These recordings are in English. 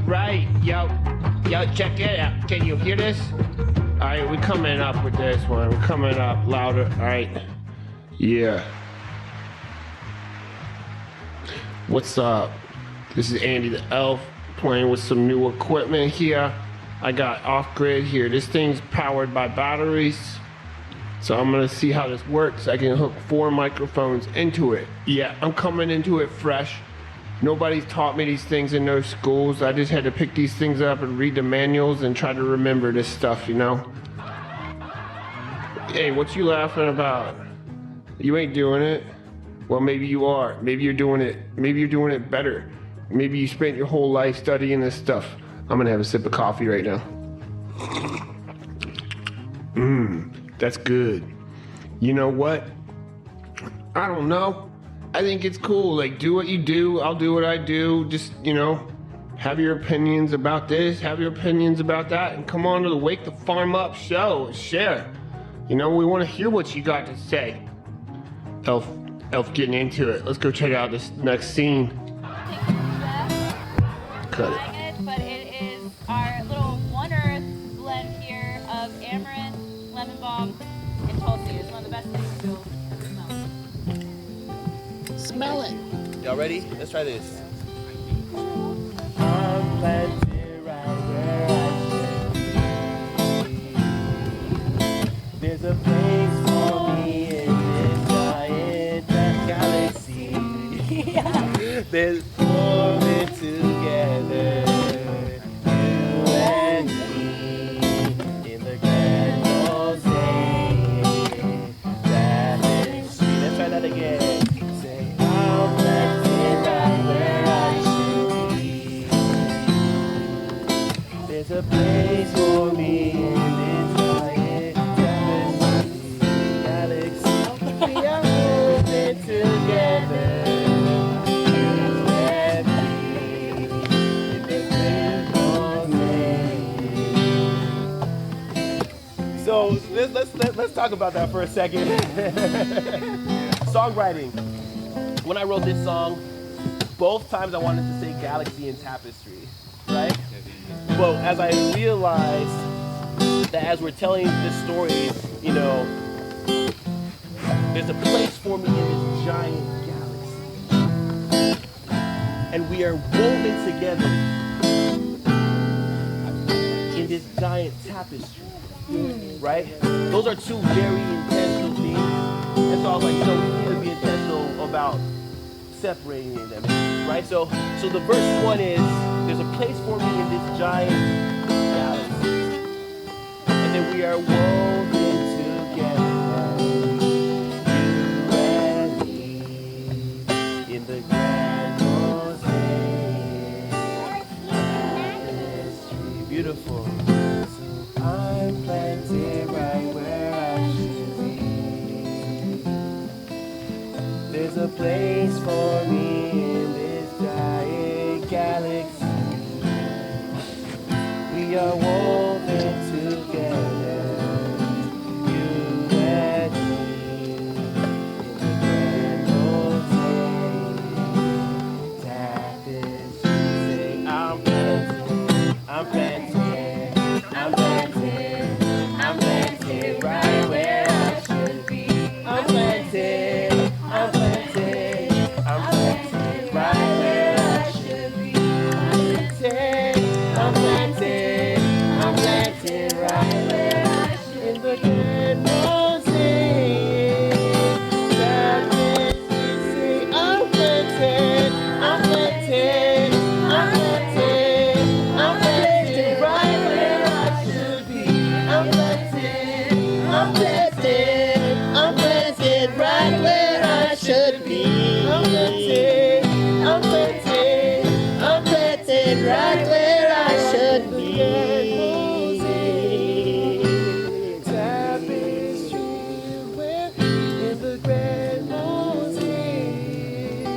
right. Yo, check it out. Can you hear this? All right, we're coming up with this one. We're coming up louder. All right. Yeah. What's up? This is Andy the Elf playing with some new equipment here. I got off-grid here. This thing's powered by batteries. So I'm gonna see how this works. I can hook 4 microphones into it. Yeah, I'm coming into it fresh. Nobody's taught me these things in no schools. I just had to pick these things up and read the manuals and try to remember this stuff, you know? Hey, what you laughing about? You ain't doing it. Well, maybe you are. Maybe you're doing it. Maybe you're doing it better. Maybe you spent your whole life studying this stuff. I'm gonna have a sip of coffee right now. That's good. You know what? I don't know. I think it's cool. Like, do what you do. I'll do what I do. Just, you know, have your opinions about this, have your opinions about that, and come on to the Wake the Farm Up show and share. You know, we want to hear what you got to say. Elf getting into it. Let's go check out this next scene. Cut it. But it is our little One Earth blend here of amaranth, lemon balm, and tulsi. It's one of the best things to ever smell. Smell it. Y'all ready? Let's try this. I'm planted right where I should be. There's a place for me in this giant galaxy. There's forming together, you and me, in the grand mosaic tapestry. Let's try that again. Say, I'm planted right where I should be. There's a place for me in this giant tapestry galaxy. We are moving together. So let's talk about that for a second. Songwriting. When I wrote this song, both times I wanted to say galaxy and tapestry, right? But as I realized that as we're telling this story, you know, there's a place for me in this giant galaxy. And we are woven together in this giant tapestry. Right? Those are two very intentional things. And so I was like, you know, we need to be intentional about separating them. Right? So the verse 1 is, there's a place for me in this giant galaxy. And then we are woven together, you and me, in the grand mosaic. Beautiful. I'm planted right where I should be. There's a place for me in this giant galaxy. We are woven together, you and me, in the grand mosaic tapestry. Say, I'm planted, I'm planted. I'm planted right where I should be. I'm planted right where I should be. I'm planted right where I should be. In the grand mosaic tapestry. I'm planted right where I should be. I'm planted right where I should be. I'm planted right where I should be. Tapestry, in the grand mosaic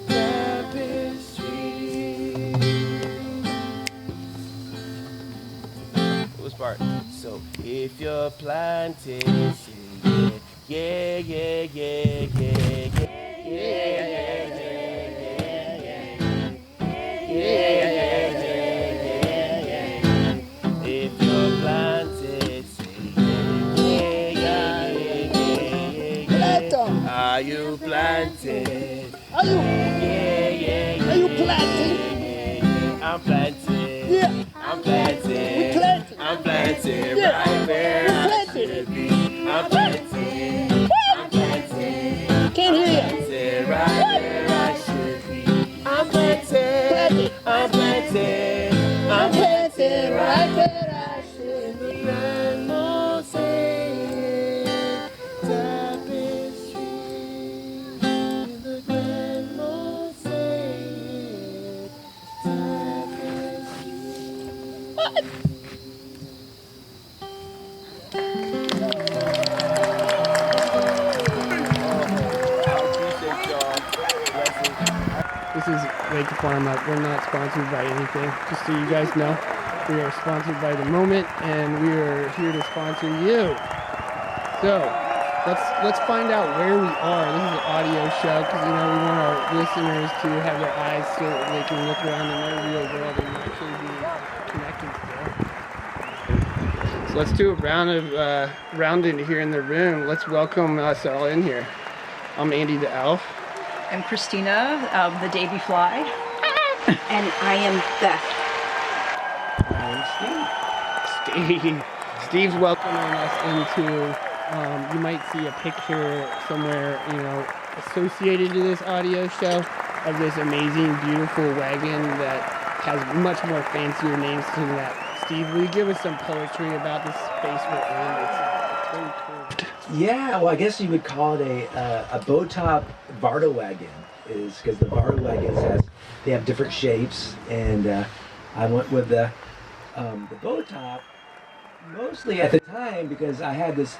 tapestry. Which part? So if you're planted, yeah, yeah, yeah, yeah, yeah, yeah, yeah, yeah, yeah, yeah, yeah, yeah, I'm planted. Yeah. I'm planted. We planted. I'm planted Yeah. right where We I planted. should be. I'm planted. I'm planted. Can't hear you. Planted right where I should be. I'm planted. I'm planted. I'm planted right where I should be. And mosaic tapestry. The grand mosaic tapestry. This is Lake Farm Up. We're not sponsored by anything. Just so you guys know, we are sponsored by the moment, and we are here to sponsor you. So let's find out where we are. This is an audio show because we want our listeners to have their eyes so that they can look around in their real world and actually be connected to it. So let's do a round in here in the room. Let's welcome us all in here. I'm Andy the Elf. I'm Kristina, the Davy Fly. And I am Beth. Steve's welcoming us into, you might see a picture somewhere, associated to this audio show of this amazing, beautiful wagon that has much more fancier names than that. Steve, will you give us some poetry about the space we're in? It's very cool. Yeah, well, I guess you would call it a bow top Varda wagon, is because the Varda wagons they have different shapes, and I went with the bow top mostly at the time because I had this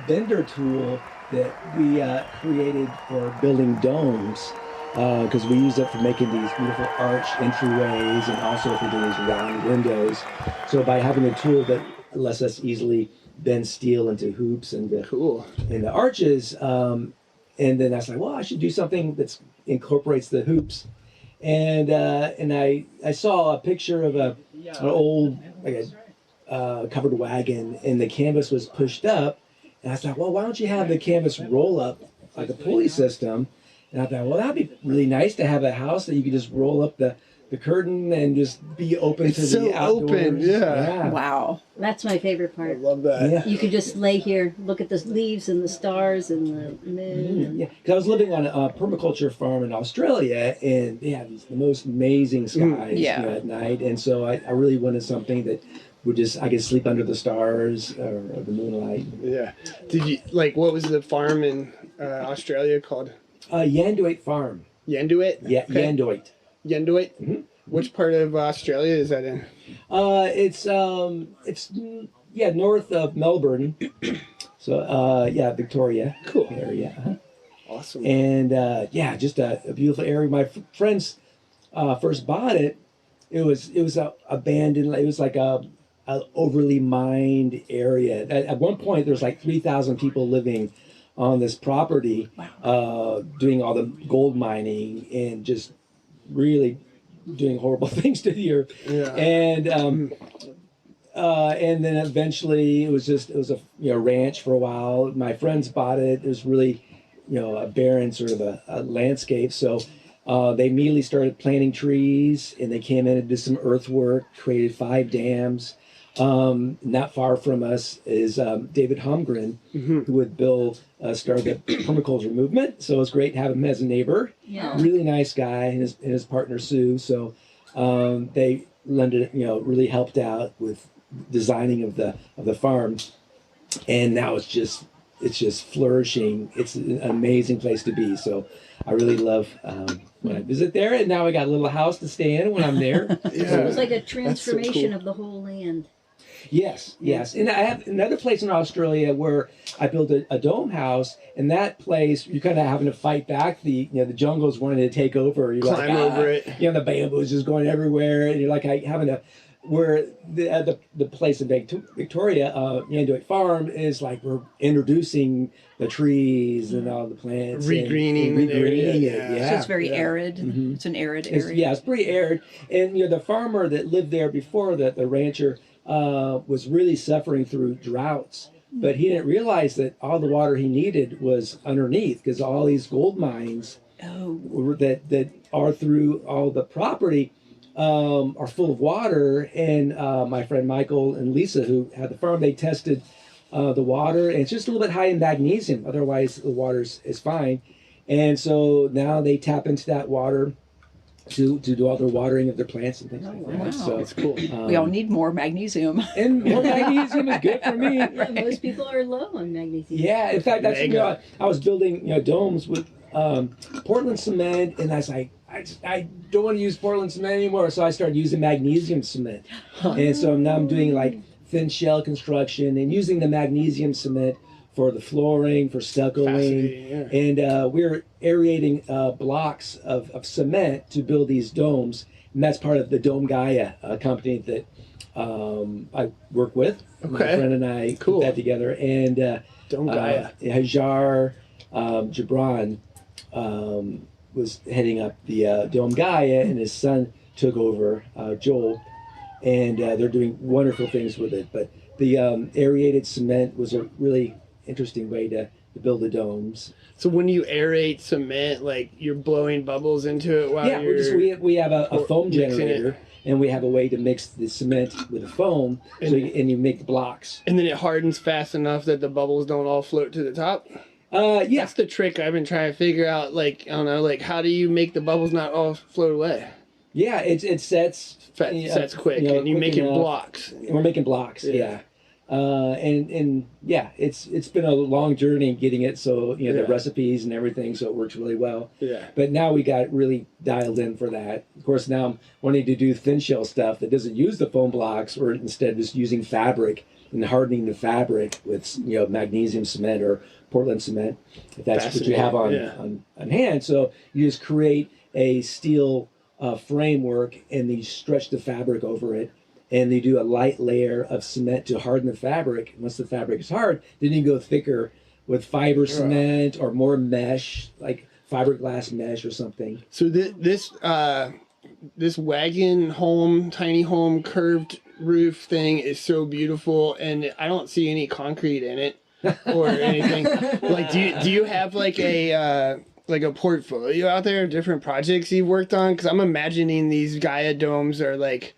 bender tool that we created for building domes, because we use it for making these beautiful arch entryways and also for doing these round windows. So by having a tool that lets us easily bend steel into hoops and the arches, and then I was like, well, I should do something that incorporates the hoops, and I saw a picture of an old covered wagon, and the canvas was pushed up, and I thought, well, why don't you have the canvas roll up like a pulley system? And I thought, well, that'd be really nice to have a house that you could just roll up the curtain and just be open to the outdoors. Open, yeah. Wow. That's my favorite part. I love that. Yeah. You could just lay here, look at the leaves and the stars and the moon. And Yeah, because I was living on a permaculture farm in Australia, and they have the most amazing skies Yeah. at night, and so I really wanted something that would I could sleep under the stars or the moonlight. Yeah. Did you, what was the farm in Australia called? Yanduit Farm. Yanduit? Yeah, Okay. Yanduit. Yanduit? Mhm. Which part of Australia is that in? It's north of Melbourne. So Victoria. Cool. Area. Uh-huh. Awesome. And just a beautiful area. My friends first bought it. It was abandoned. It was like a overly mined area. At one point, there was like 3,000 people living on this property, doing all the gold mining and just really doing horrible things to the earth. Yeah. And then eventually it was a ranch for a while. My friends bought it. It was really a barren sort of a landscape. So they immediately started planting trees, and they came in and did some earthwork, created 5 dams. Not far from us is David Holmgren, who with Bill started the permaculture movement. So it's great to have him as a neighbor. Yeah. Really nice guy, and his partner Sue. So they really helped out with designing of the farm, and now it's just flourishing. It's an amazing place to be. So I really love when I visit there, and now I got a little house to stay in when I'm there. Yeah. It was like a transformation cool. of the whole land. Yes. And I have another place in Australia where I built a dome house, and that place you're kind of having to fight back. The jungle's wanting to take over. You're Climb over it. The bamboo's just going everywhere, and you're like having to. Where the place in Victoria, Yanduit Farm, is like we're introducing the trees and all the plants, Regreening and the area, regreening it. yeah. Yeah. So it's very arid. Mhm. It's an arid area. It's pretty arid. And the farmer that lived there before, the rancher, was really suffering through droughts. But he didn't realize that all the water he needed was underneath, because all these gold mines that are through all the property, are full of water. And my friend Michael and Lisa, who had the farm, they tested the water, and it's just a little bit high in magnesium. Otherwise, the water is fine. And so now they tap into that water to do all their watering of their plants and things like that. wow. So That's cool. We all need more magnesium. and more magnesium is good for me. Yeah, most people are low on magnesium. Yeah, in fact, that's Mega. I was building domes with Portland cement, and I was like, I don't want to use Portland cement anymore, so I started using magnesium cement, and so now I'm doing like thin shell construction and using the magnesium cement for the flooring, for stuccoing, Fascinating, and we're aerating blocks of cement to build these domes, and that's part of the domegaia company that I work with. My Okay. friend and I Cool. put that together, and Domegaia. Hajar Gibran was heading up the domegaia, and his son took over, Joel, and they're doing wonderful things with it. But the aerated cement was a really interesting way to build the domes. So when you aerate cement, like you're blowing bubbles into it while Yeah, you're we have a foam mixing generator, and we have a way to mix the cement with the foam, and you make the blocks. and then it hardens fast enough that the bubbles don't all float to the top. Yeah, That's the trick I've been trying to figure out. Like, I don't know, like how do you make the bubbles not all float away? yeah, it sets Sets quick, you know, and you quick make it enough. blocks. We're making blocks, yeah. And yeah, it's been a long journey getting it so the Yeah. recipes and everything, so it works really well. Yeah. But now we got really dialed in for that. Of course, now I'm wanting to do thin shell stuff that doesn't use the foam blocks, or instead just using fabric and hardening the fabric with magnesium cement or Portland cement, if that's what you have Fascinating, on hand. So you just create a steel framework, and then you stretch the fabric over it, and they do a light layer of cement to harden the fabric. Once the fabric is hard, then you go thicker with fiber cement or more mesh, like fiberglass mesh or something. So this wagon home, tiny home, curved roof thing is so beautiful, and I don't see any concrete in it or anything. Like, do you have like a portfolio out there of different projects you've worked on? Because I'm imagining these Gaia domes are like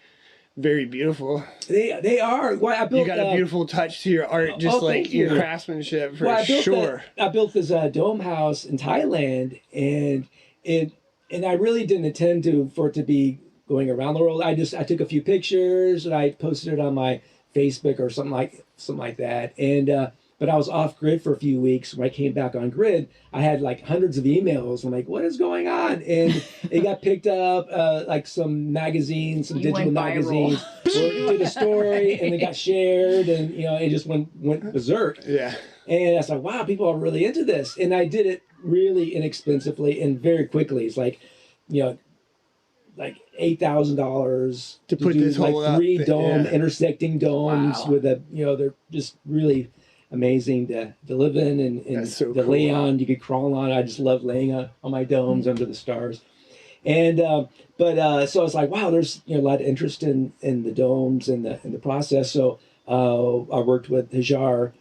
very beautiful. They are. Well, I built, You got a beautiful touch to your art, just like thank your you. craftsmanship for Well, sure. I built this dome house in Thailand, and I really didn't intend for it to be going around the world. I took a few pictures and I posted it on my Facebook or something like that. And but I was off grid for a few weeks. When I came back on grid, I had like hundreds of emails. I'm like, what is going on? And it got picked up, like some magazines, some You digital went viral. magazines, did a story, and it got shared, and it just went berserk. Yeah. And I was like, wow, people are really into this. And I did it really inexpensively and very quickly. It's like, like $8,000 To put this like whole 3 outfit, dome yeah. intersecting domes Wow. with they're just really amazing to live in, and That's so to cool. lay on. You could crawl on. I just love laying on my domes under the stars. And so I was like, wow, there's a lot of interest in the domes and the process. So I worked with Hajar,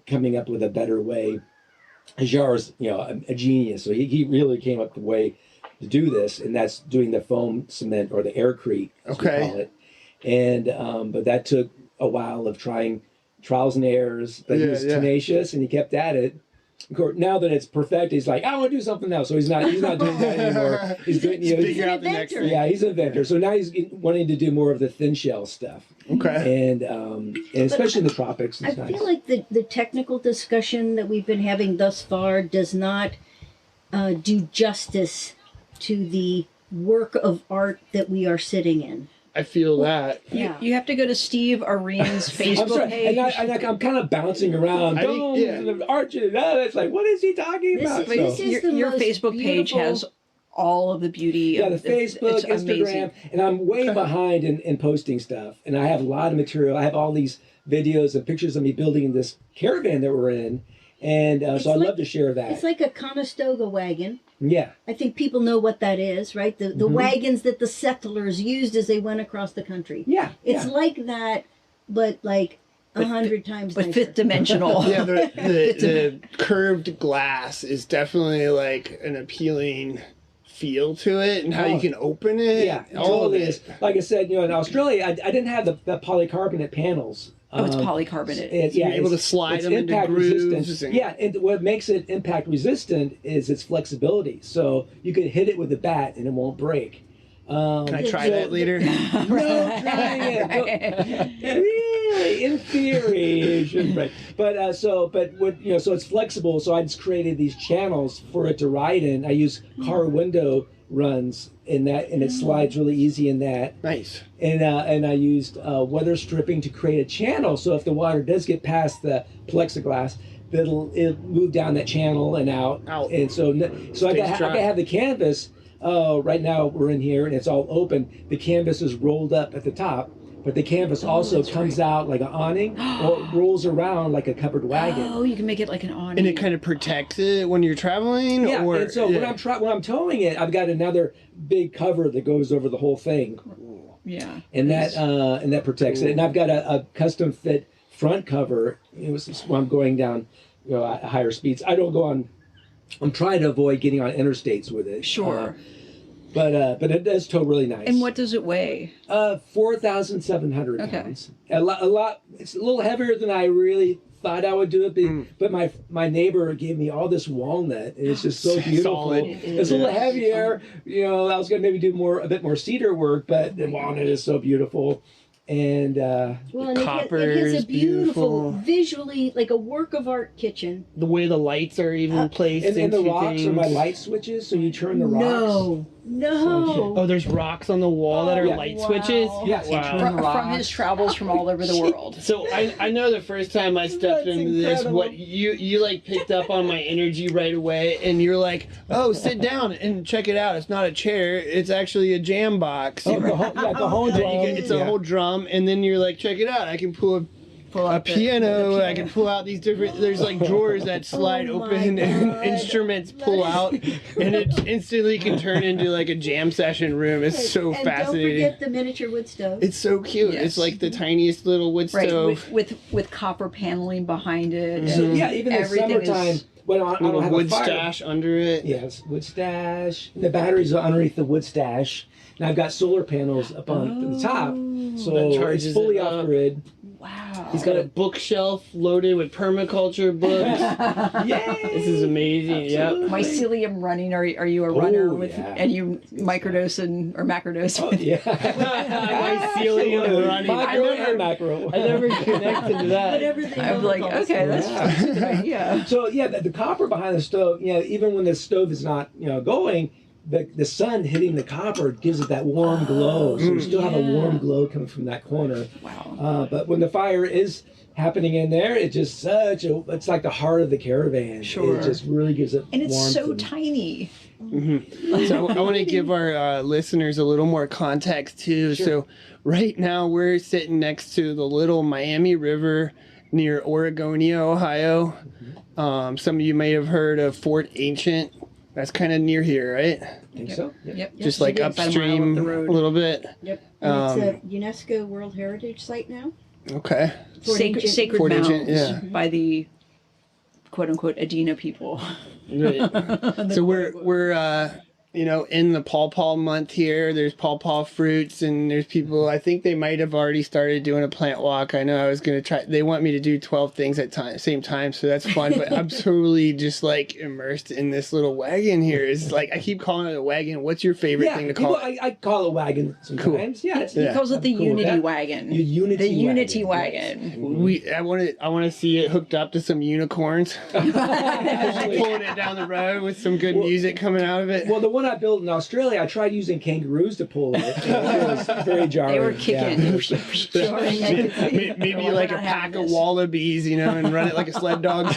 coming up with a better way. Hajar is a genius, so he really came up with a way to do this, and that's doing the foam cement, or the aircrete, as we Okay. call it. And but that took a while of trials and errors, but he was tenacious and he kept at it. Of course, now that it's perfect, he's like, I want to do something else. So he's not doing that anymore. He's doing Figure out the next thing. yeah, he's an inventor. So now he's wanting to do more of the thin shell stuff. Okay. And especially in the tropics. I It's nice. feel like the technical discussion that we've been having thus far does not do justice to the work of art that we are sitting in. I feel that. Yeah. You have to go to Steve Areen's I'm Facebook sorry, page. I'm kind of bouncing around. I think- Domes yeah. and the arches. It's like, what is he talking This about? is- this is the Your most Facebook page beautiful- has all of the beauty. Yeah, of the Facebook, it's Instagram, amazing. and I'm way behind in posting stuff. And I have a lot of material. I have all these videos and pictures of me building this caravan that we're in. And so I'd love to share that. It's like a Conestoga wagon. Yeah. I think people know what that is, right? The wagons that the settlers used as they went across the country. Yeah. It's like that, but like 100 times But nicer. fifth dimensional. Yeah, the curved glass is definitely like an appealing feel to it and how you can open it. Yeah, it all of totally it. is. Like I said, in Australia, I didn't have the polycarbonate panels. Oh, it's polycarbonate. You're able to slide them into impact grooves. resistant. Yeah, and what makes it impact resistant is its flexibility. So you could hit it with a bat and it won't break. Can I try that later? No trying it. Really, in theory, it should break. But so it's flexible. So I just created these channels for it to ride in. I use car window runs in that, and it slides really easy in that. Nice. And I used weather stripping to create a channel. So if the water does get past the plexiglass, it'll move down that channel and out. And so I gotta have the canvas. Right now we're in here and it's all open. The canvas is rolled up at the top, but the canvas also comes out like an awning or it rolls around like a covered wagon. Oh, you can make it like an awning. And it kind of protects it when you're traveling? Yeah, or, and so when I'm towing it, I've got another big cover that goes over the whole thing. Yeah. And that protects it. And I've got a custom fit front cover. When I'm going down at higher speeds. I don't go on. I'm trying to avoid getting on interstates with it. Sure. But it does tow really nice. And what does it weigh? 4,700 pounds. A lot. It's a little heavier than I really thought I would do it. But my neighbor gave me all this walnut, and it's just so beautiful. Solid. It's a little heavier. I was gonna maybe do a bit more cedar work, but the walnut is so beautiful. And Well, and copper it has is a beautiful, beautiful. visually, like a work of art kitchen. The way the lights are even placed and the into rocks things. are my light switches, so you turn the rocks. No. Oh, there's rocks on the wall that are Yeah. light Wow. switches? Yeah, so you Wow. turn the rocks. From his travels from all over the world. So I know the first time I stepped That's into this, incredible. what you like picked up on my energy right away, and you're like, oh, sit down and check it out. It's not a chair, it's actually a jam box. Oh, the whole Then drum. it's a whole drum, and then you're like, check it out. I can pull a piano. I can pull out these different. There's like drawers that slide Oh my open, and God. instruments pull out, and it instantly can turn into like a jam session room. It's so and fascinating. don't forget the miniature wood stove. It's so cute. Yes. It's like the tiniest little wood Right, stove. with copper paneling behind it. So, and yeah, even in the everything is- summertime, when I don't Little have wood a fire. stash under it. Yes, wood stash. The batteries are underneath the wood stash. And I've got solar panels up on the top. So That it's charges fully it up. off grid. Wow. He's got a bookshelf loaded with permaculture books. Yay! This is amazing. Yep. Mycelium running. Are you a runner with? yeah. And you microdose or macrodose? Oh, yeah. Mycelium running. Micro and macro. I never connected to that. Whatever they I'm wanna like, call it. okay, that's Yeah. a good idea. So yeah, the copper behind the stove, even when the stove is not, going, the sun hitting the copper gives it that warm glow. So we still have a warm glow coming from that corner. Wow. But when the fire is happening in there, it's just it's like the heart of the caravan. Sure. It just really gives it And it's warmth so and- tiny. So I want to give our listeners a little more context too. Sure. So right now we're sitting next to the little Miami River near Oregonia, Ohio. Some of you may have heard of Fort Ancient. That's kind of near here, right? Think so? Yep. Just like it is. About a mile upstream up the a road. little bit. Yep. And it's a UNESCO World Heritage Site now. Okay. Fort Ancient. Sacred Fort mounds Ancient, yeah. by the quote unquote Adena people. Right. So we're in the pawpaw month here. There's pawpaw fruits, and there's people. I think they might have already started doing a plant walk. I know I was gonna try. They want me to do 12 things at same time, so that's fun. But I'm totally just like immersed in this little wagon here. It's like I keep calling it a wagon. What's your favorite thing to call it? I call it wagon sometimes. Cool. Yeah, He calls it the I'm cool with Unity that. Wagon. The Unity The Unity Wagon, Wagon. I want to see it hooked up to some unicorns, pulling it down the road with some good music coming out of it. Well, the one I built in Australia, I tried using kangaroos to pull it. It was very jarring. They were kicking. Maybe like a pack of wallabies, and run it like a sled dog.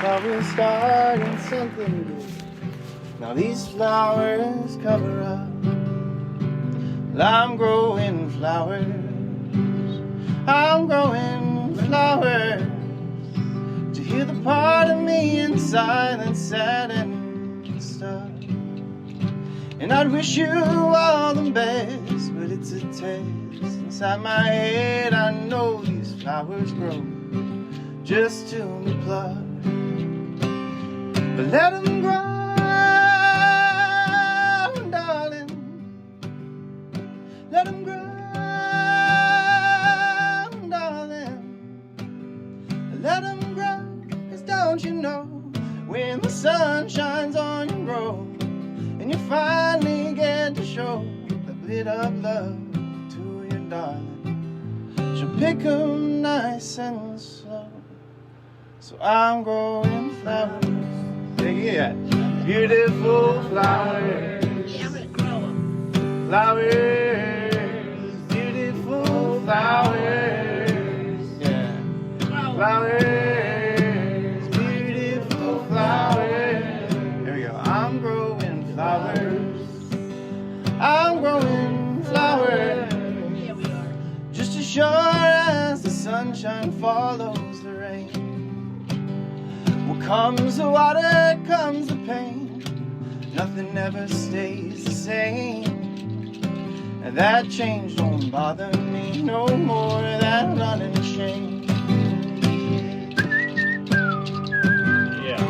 Thought we're starting something good. Now these flowers cover up. Well, I'm growing flowers. I'm growing flowers. To hear the part of me inside that's sad and stuck. And I'd wish you all the best, but it's a test. Inside my head I know these flowers grow just to be plucked. But let them grow, darling. Let them grow, darling. Let them grow, 'cause don't you know, when the sun shines on your growth and you finally get to show a bit of love to your darling, she'll pick 'em nice and slow. So I'm growing flowers. Yeah, beautiful flowers. Flowers, beautiful flowers. Yeah, flowers, beautiful flowers. There we go. I'm growing flowers. I'm growing flowers. Just as sure as the sunshine follows the rain. Well, comes the water, comes the pain. Nothing ever stays the same. And that change don't bother me no more than running shame. Yeah.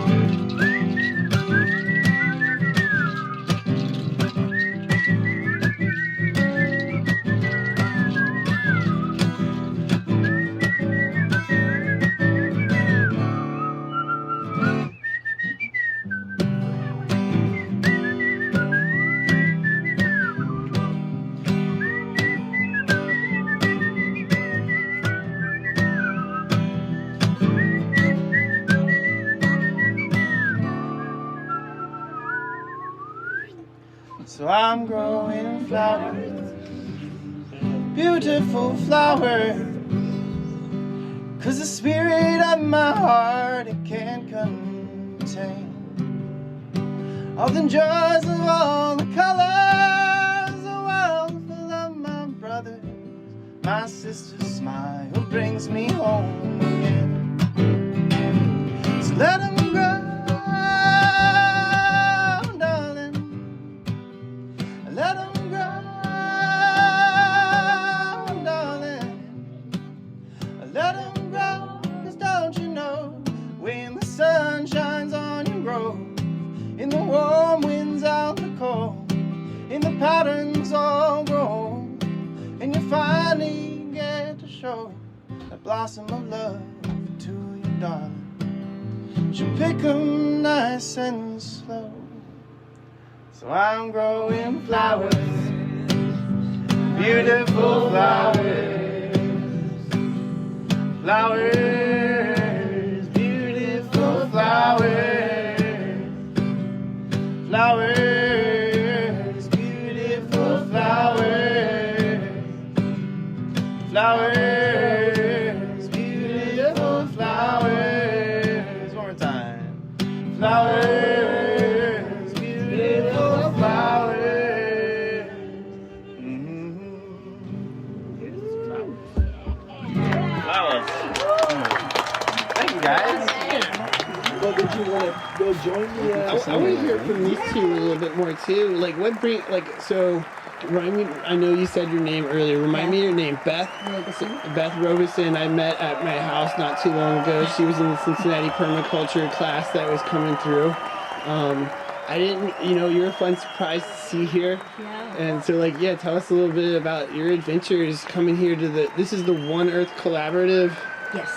So I'm growing flowers, beautiful flowers, 'cause the spirit of my heart, it can't contain all the joys of all the colors. A world full of my brothers, my sister's smile brings me home again. So let them grow, let them grow, darling. Let them grow, 'cause don't you know, when the sun shines on your grove, in the warm winds out the cold, in the patterns all grow, and you finally get to show that blossom of love to your darling. She'll pick 'em nice and slow. So I'm growing flowers, beautiful flowers, flowers, beautiful flowers, flowers, beautiful flowers, flowers, beautiful flowers. One more time. Flowers, beautiful flowers. Flowers. Thank you, guys. Well, did you want to go join me? I want to hear from these two a little bit more too. Like, what bring, like, so, remind me, I know you said your name earlier. Remind me your name. Beth Robeson. I met at my house not too long ago. She was in the Cincinnati permaculture class that was coming through. I didn't, you're a fun surprise to see here. Yeah. And so, like, yeah, tell us a little bit about your adventures coming here to this is the One Earth Collaborative. Yes.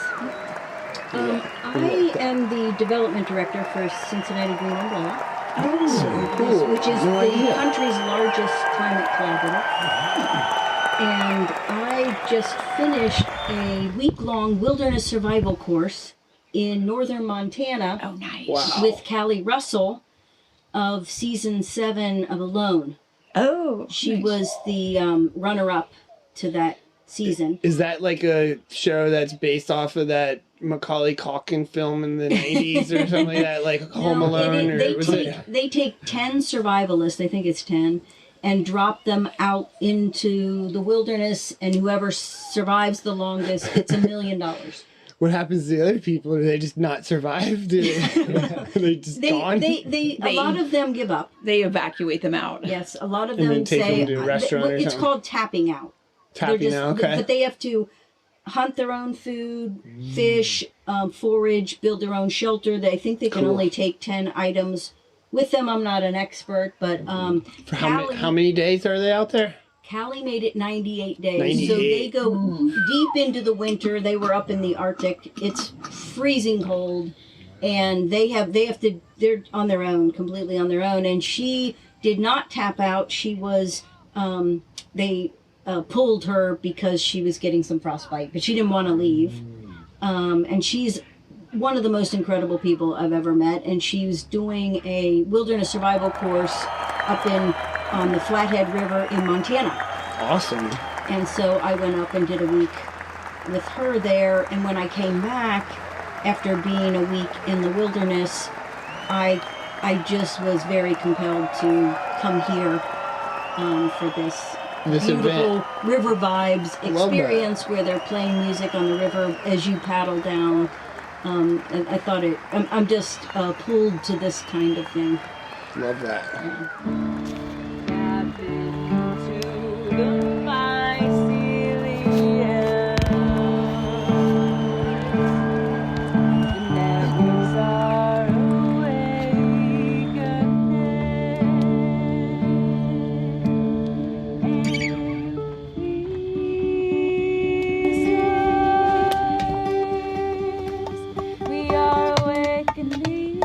I am the development director for Cincinnati Green Umbrella. Oh, cool. Which is No the idea. country's largest climate collaborative. And I just finished a week-long wilderness survival course in northern Montana. Oh, nice. Wow. With Callie Russell of season 7 of Alone. Oh, She nice. was the runner-up to that season. Is that like a show that's based off of that Macaulay Culkin film in the 90s or something like that, like Home No, Alone? they take 10 survivalists, I think it's 10, and drop them out into the wilderness, and whoever survives the longest gets $1 million. What happens to the other people? Do they just not survive? Are they just gone? A lot of them give up. They evacuate them out. Yes, a lot of And them then take say them to a restaurant or it's something. called tapping out. Tapping out, okay. But they have to hunt their own food, fish, forage, build their own shelter. I think they can Cool. only take 10 items with them. I'm not an expert, but For how many days are they out there? Callie made it 98 days. 98. So they go deep into the winter. They were up in the Arctic. It's freezing cold. And they're on their own, completely on their own. And she did not tap out. She was, they pulled her because she was getting some frostbite, but she didn't want to leave. And she's one of the most incredible people I've ever met. And she was doing a wilderness survival course up on the Flathead River in Montana. Awesome. And so I went up and did a week with her there. And when I came back, after being a week in the wilderness, I just was very compelled to come here for this beautiful event. Rivervibes Love experience where they're playing music on the river as you paddle down. And I thought I'm just pulled to this kind of thing. Love that. I've been to the Mycelium. The networks are awakening. And we are awakening.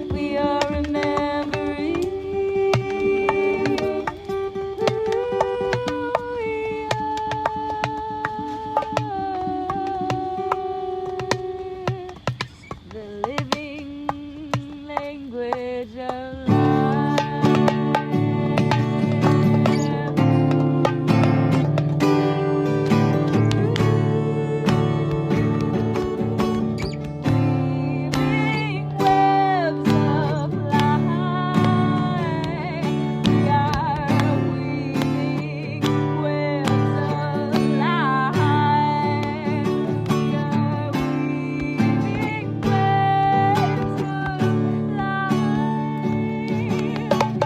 We are remembering who we are. The living language of weaving webs of light. We are weaving webs of light. We are weaving webs of light.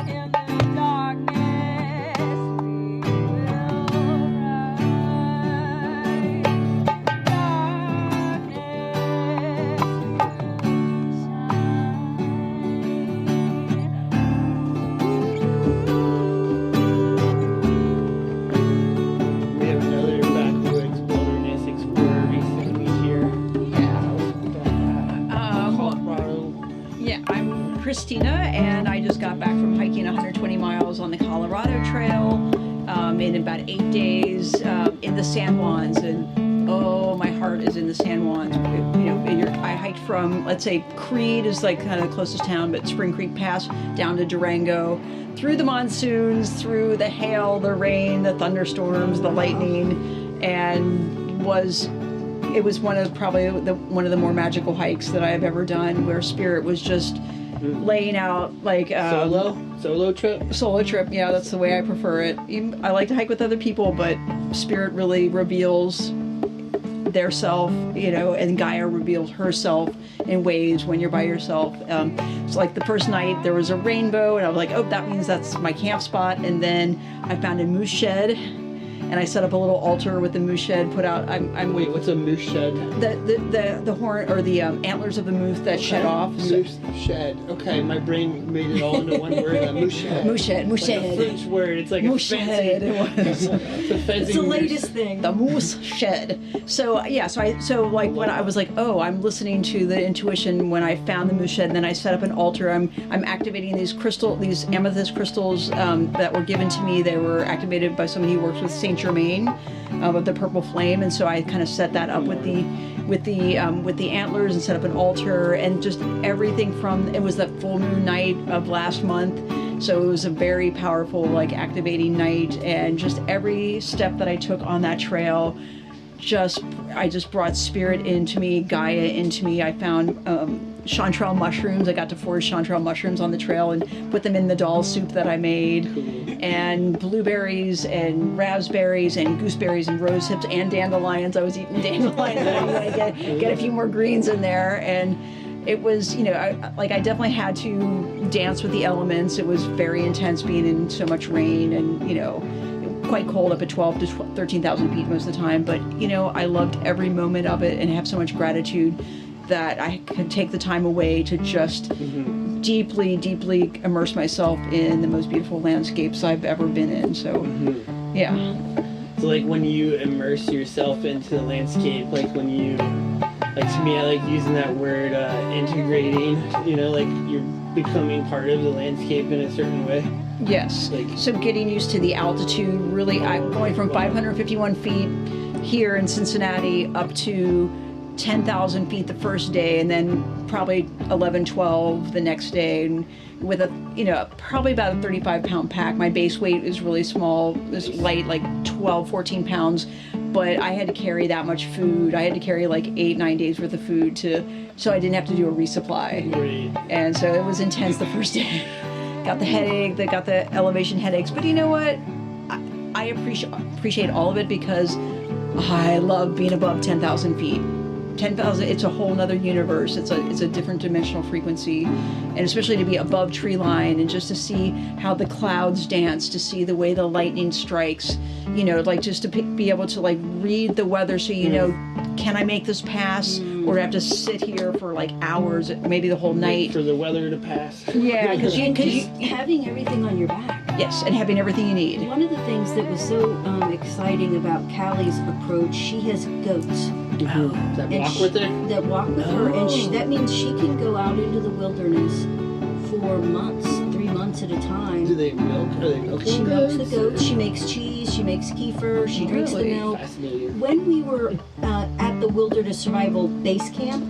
In the darkness we will rise. We have another backwoods wilderness explorer recently here. Colorado. Yeah, I'm Kristina, and I just got back from hiking 120 miles on the Colorado Trail in about 8 days in the San Juans, and oh, my heart is in the San Juans. I hiked from, let's say, Creed is like kind of the closest town, but Spring Creek Pass down to Durango, through the monsoons, through the hail, the rain, the thunderstorms, the lightning, and it was one of the more magical hikes that I have ever done, where Spirit was just laying out like Solo trip. Yeah, that's the way I prefer it. I like to hike with other people, but Spirit really reveals their self, and Gaia reveals herself in ways when you're by yourself. So like the first night there was a rainbow, and I was like, oh, that means that's my camp spot. And then I found a moose shed, and I set up a little altar with the moose shed. Put out. Wait, what's a moose shed? The horn or the antlers of the moose that shed off. Moose shed. Okay, my brain made it all into one word. A moose shed. Moose shed. Like a French word. It's like Moose a fancy. shed. It was. It's a fancy. It's the moose. latest thing. The moose shed. So yeah, so when I was like, oh, I'm listening to the intuition when I found the moose shed, and then I set up an altar. I'm activating these amethyst crystals that were given to me. They were activated by somebody who works with Saint Germain of the purple flame, and so I kind of set that up with the antlers and set up an altar, and just everything from, it was the full moon night of last month. So it was a very powerful, activating night, and just every step that I took on that trail, I just brought Spirit into me, Gaia into me. I found chanterelle mushrooms. I got to forage chanterelle mushrooms on the trail and put them in the dal soup that I made. And blueberries and raspberries and gooseberries and rose hips and dandelions. I was eating dandelions. I get a few more greens in there, and it was, I definitely had to dance with the elements. It was very intense being in so much rain, and quite cold up at 12 to 13,000 feet most of the time. But, you know, I loved every moment of it and have so much gratitude that I could take the time away to just deeply, deeply immerse myself in the most beautiful landscapes I've ever been in. So, yeah. So like when you immerse yourself into the landscape, like when you, like to me, I like using that word integrating, you know, like you're becoming part of the landscape in a certain way. Yes. So getting used to the altitude, really, I'm going from 551 feet here in Cincinnati up to 10,000 feet the first day, and then probably 11, 12 the next day, and with a, you know, probably about a 35-pound pack. My base weight is really small, it's light, like 12, 14 pounds, but I had to carry that much food. I had to carry like 8-9 days worth of food so I didn't have to do a resupply. Right. And so it was intense the first day. Got the headache, got the elevation headaches, but you know what? I appreciate all of it because I love being above 10,000 feet. 10,000, it's a whole nother universe. It's a different dimensional frequency, and especially to be above tree line and just to see how the clouds dance, to see the way the lightning strikes, you know, like just to be able to like read the weather so you know, can I make this pass or do I have to sit here for like hours, maybe the whole night for the weather to pass. Yeah, because you having everything on your back. Yes, and having everything you need. One of the things that was so exciting about Callie's approach, she has goats. That walk with her? That walk with her, and that means she can go out into the wilderness for months, 3 months at a time. Do they milk? Are they milking She milks the goats? goats, she makes cheese, she makes kefir, she drinks the milk. Fascinating. When we were at the Wilderness Survival Base Camp,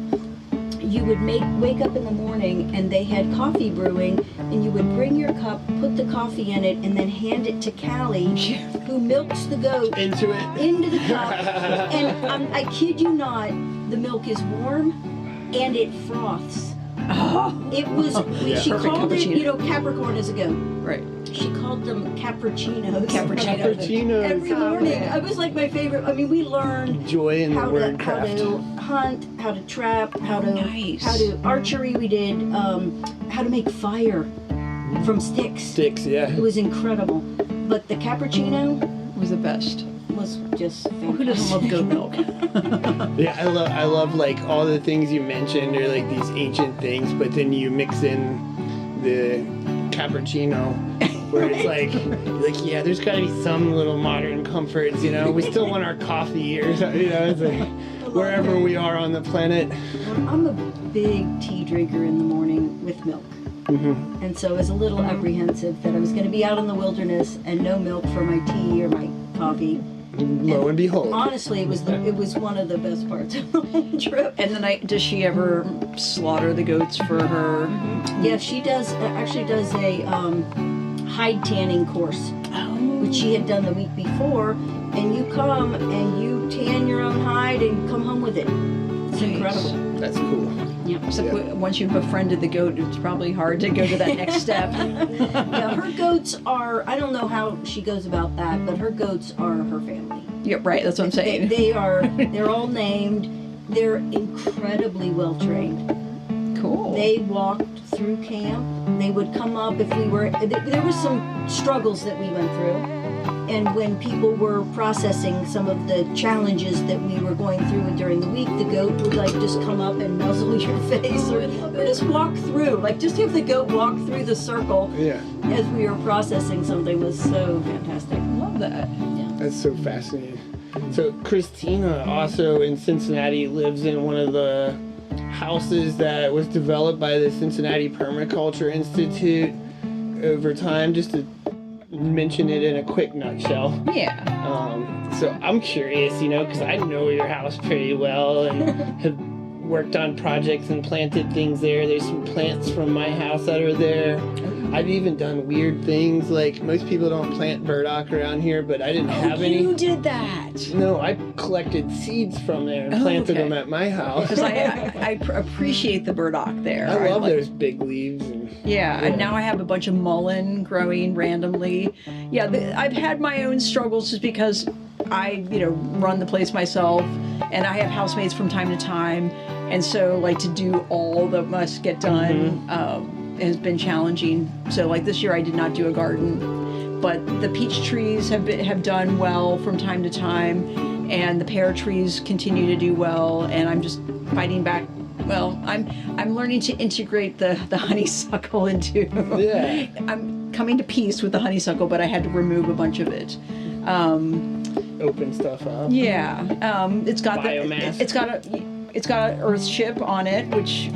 you would wake up in the morning and they had coffee brewing, and you would bring your cup, put the coffee in it, and then hand it to Callie, who milks the goat Into it? into the cup. And I kid you not, the milk is warm and it froths. It was, she Perfect called it, cappuccino. you know, Capricorn is a goat. Right. She called them cappuccinos. Cappuccinos. Every morning. It was like my favorite. I mean, we learned Joy in the how word to craft. hunt, how to trap, how Nice. to archery. We did how to make fire from sticks. Sticks, yeah. It was incredible. But the cappuccino Was the best. was just fantastic. Who doesn't love goat milk? Yeah, I love like all the things you mentioned are like these ancient things, but then you mix in the cappuccino, where it's like yeah, there's got to be some little modern comforts, you know. We still want our coffee or something, you know. It's like wherever we are on the planet. I'm a big tea drinker in the morning with milk. And so I was a little apprehensive that I was going to be out in the wilderness and no milk for my tea or my coffee. Lo and behold. Honestly, it was one of the best parts of the whole trip. And then does she ever slaughter the goats for her? Yeah, she does. Actually, does a hide tanning course, which she had done the week before. And you come and you tan your own hide and come home with it. It's incredible. That's cool. Yep. Except once you've befriended the goat, it's probably hard to go to that next step. Yeah, her goats are. I don't know how she goes about that, but her goats are her family. Yeah, right. That's what I'm saying. They are. They're all named. They're incredibly well trained. Cool. They walked through camp. They would come up if we were. There was some struggles that we went through, and when people were processing some of the challenges that we were going through during the week, the goat would like just come up and nuzzle your face, or just walk through. Like just have the goat walk through the circle. Yeah. As we were processing something was so fantastic. Love that. That's so fascinating. So Kristina also in Cincinnati lives in one of the houses that was developed by the Cincinnati Permaculture Institute over time, just to mention it in a quick nutshell. Yeah. So I'm curious, you know, because I know your house pretty well and have worked on projects and planted things there. There's some plants from my house that are there. I've even done weird things, like most people don't plant burdock around here, but I didn't have any. You did that. No, I collected seeds from there and planted them at my house. Because I appreciate the burdock there. I love like, those big leaves. and now I have a bunch of mullein growing randomly. Yeah, I've had my own struggles just because I, run the place myself, and I have housemates from time to time, and so like to do all that must get done has been challenging. So like this year I did not do a garden, but the peach trees have done well from time to time, and the pear trees continue to do well. And I'm just fighting back. Well, I'm learning to integrate the honeysuckle into. Yeah. I'm coming to peace with the honeysuckle, but I had to remove a bunch of it. Open stuff up. Yeah, it's got Biomass. It's got an earth ship on it, which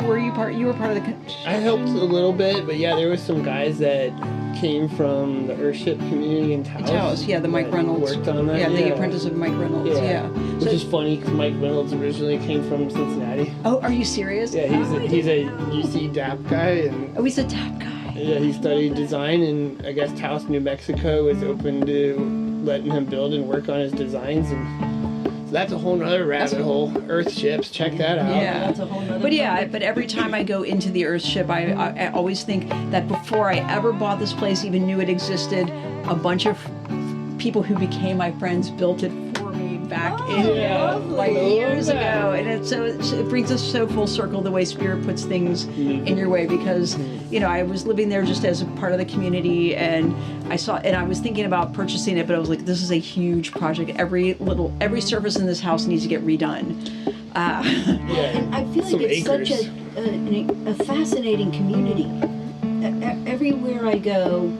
were you part? You were part of the. I helped a little bit, but yeah, there was some guys that came from the Earthship community in Taos. Taos, yeah, the Mike that Reynolds. worked on that. Yeah, the apprentice of Mike Reynolds. Yeah. Which So- is funny because Mike Reynolds originally came from Cincinnati. Oh, are you serious? Yeah, he's a UC DAP guy, and Oh, he's a tap guy. yeah, he studied design, and I guess Taos, New Mexico was open to letting him build and work on his designs, and so that's a whole nother rabbit hole. Earth ships, check that out. Yeah. That's a whole nother But yeah, topic. but every time I go into the Earth ship, I always think that before I ever bought this place, even knew it existed, a bunch of people who became my friends built it for me back like years ago, and it brings us so full circle the way Spirit puts things in your way, because I was living there just as a part of the community, and I was thinking about purchasing it, but I was like, this is a huge project. Every surface in this house needs to get redone. And I feel Some like it's acres. such a fascinating community. Everywhere I go,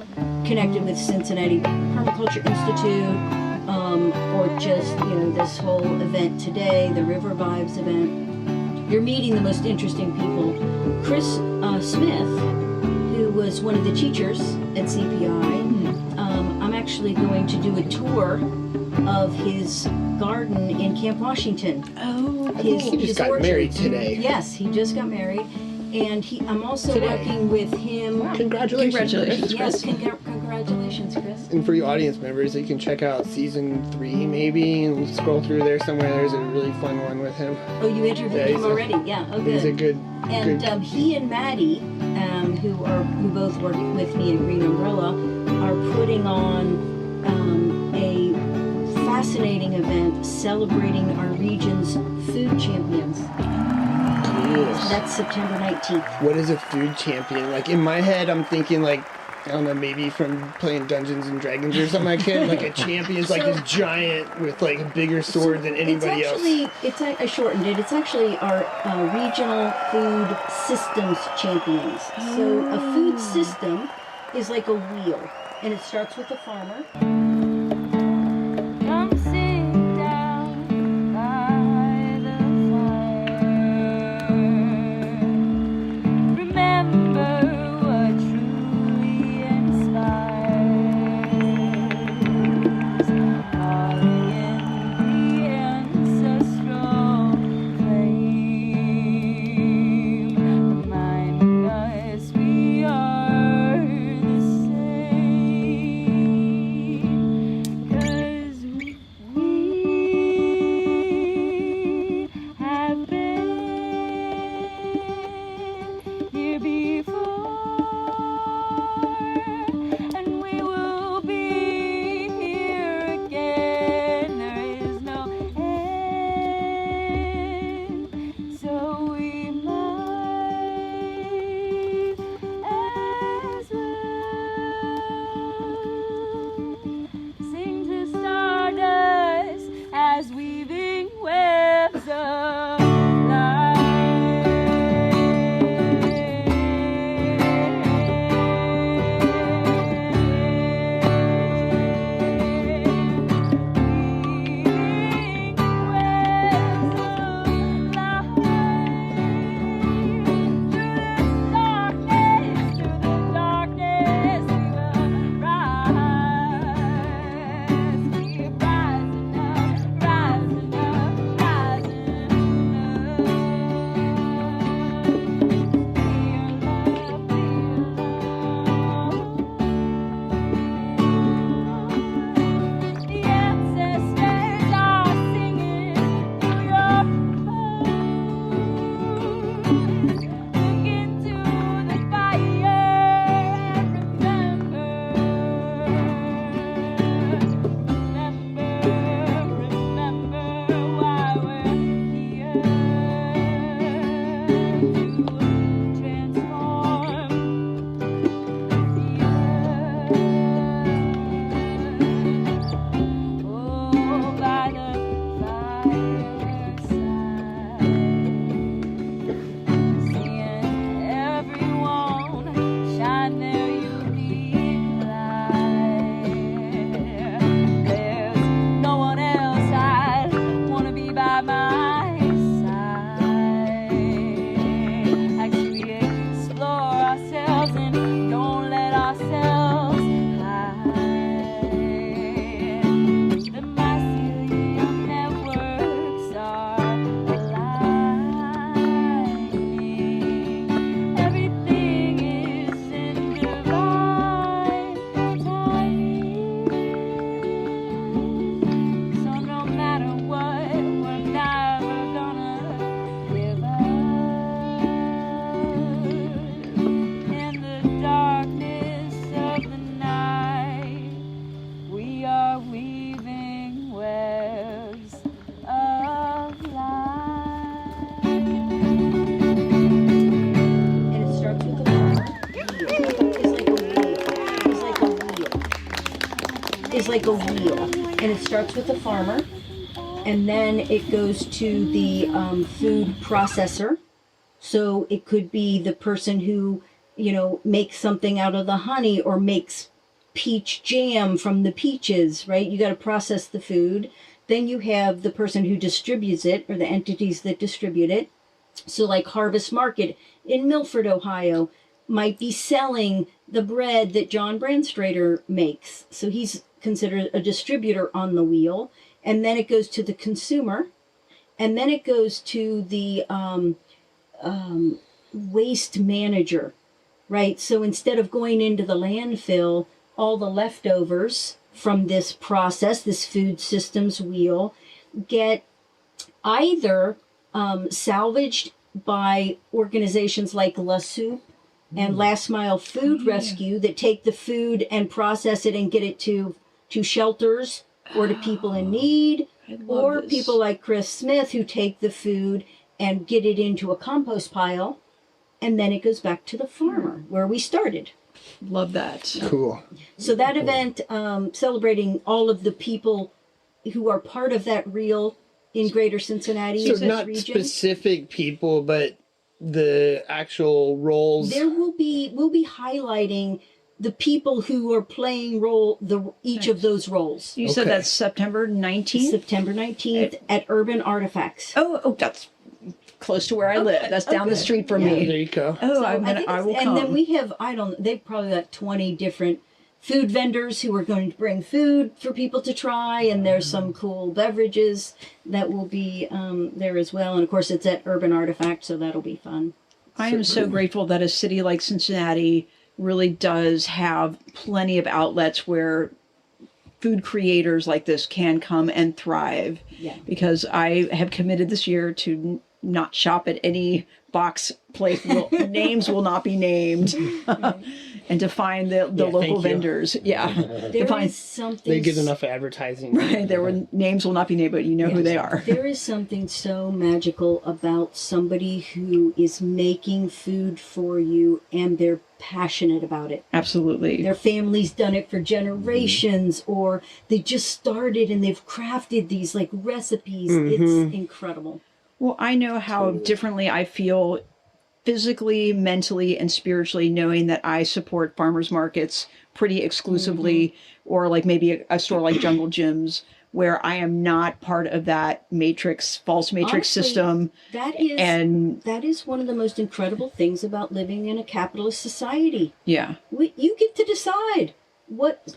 connected with Cincinnati Permaculture Institute, or just this whole event today, the Rivervibes event, you're meeting the most interesting people. Chris Smith, who was one of the teachers at CPI, I'm actually going to do a tour of his garden in Camp Washington. Oh, I think he just got orchard. married today. Yes, he just got married, and I'm also Today. working with him. Congratulations. Congratulations. Yes, congratulations, Chris. And for you audience members, you can check out season 3 maybe, and scroll through there somewhere. There's a really fun one with him. Oh, you interviewed Yeah, him he's a- already? Yeah. Oh, He's a good. good. And he and Maddie, who both work with me in Green Umbrella, are putting on a fascinating event celebrating our region's food champions. That's September 19th. What is a food champion? Like in my head, I'm thinking like, I don't know, maybe from playing Dungeons and Dragons or something like that. Like a champion's like this giant with like a bigger sword than anybody else. I shortened it. It's actually our regional food systems champions. So a food system is like a wheel, and it starts with the farmer. Come sit down by the fire. Remember what truly inspires. Calling in the ancestral flame, reminding us we are the same. like a wheel, and it starts with the farmer, and then it goes to the food processor. So it could be the person who, makes something out of the honey or makes peach jam from the peaches, right? You got to process the food. Then you have the person who distributes it, or the entities that distribute it. So like Harvest Market in Milford, Ohio, might be selling the bread that John Brandstrader makes. So he's considered a distributor on the wheel. And then it goes to the consumer. And then it goes to the waste manager, right? So instead of going into the landfill, all the leftovers from this process, this food systems wheel, get either salvaged by organizations like La Soup and Last Mile Food Rescue that take the food and process it and get it to shelters or to people in need, or people like Chris Smith who take the food and get it into a compost pile, and then it goes back to the farmer where we started. Love that. Cool. So that event, celebrating all of the people who are part of that reel in Greater Cincinnati. So not region. specific people, but the actual roles. There we'll be highlighting the people who are playing each of those roles. You said that's September 19th? September 19th at Urban Artifacts. Oh, that's close to where I live. That's down the street from me. There you go. Oh, So I will come. And then we have, they've probably got 20 different food vendors who are going to bring food for people to try, and there's some cool beverages that will be there as well. And of course, it's at Urban Artifact, so that'll be fun. I am so grateful that a city like Cincinnati really does have plenty of outlets where food creators like this can come and thrive. Yeah. Because I have committed this year to not shop at any box place. Names will not be named. And to find the local vendors. Yeah. There is something. They get enough advertising. Right. Names will not be named, but you know who they are. There is something so magical about somebody who is making food for you and they're passionate about it. Absolutely. Their family's done it for generations, or they just started and they've crafted these like recipes. It's incredible. Well, I know how differently I feel physically, mentally, and spiritually, knowing that I support farmers markets pretty exclusively, or like maybe a store like Jungle Gyms, where I am not part of that false matrix Honestly, system. That is one of the most incredible things about living in a capitalist society. Yeah. You get to decide what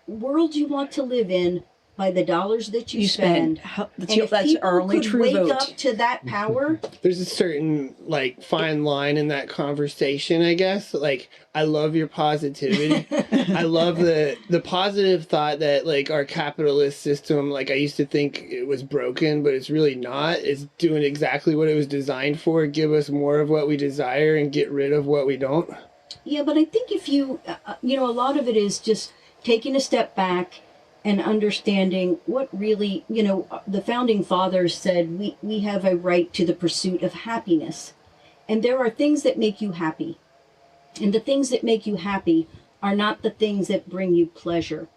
world you want to live in by the dollars that you spend. That's our only true wake vote. Up to that power. There's a certain fine line in that conversation, I guess. Like, I love your positivity. I love the positive thought that our capitalist system, I used to think it was broken, but it's really not. It's doing exactly what it was designed for. Give us more of what we desire and get rid of what we don't. Yeah, but I think if you, a lot of it is just taking a step back and understanding what really, the founding fathers said we have a right to the pursuit of happiness. And there are things that make you happy. And the things that make you happy are not the things that bring you pleasure.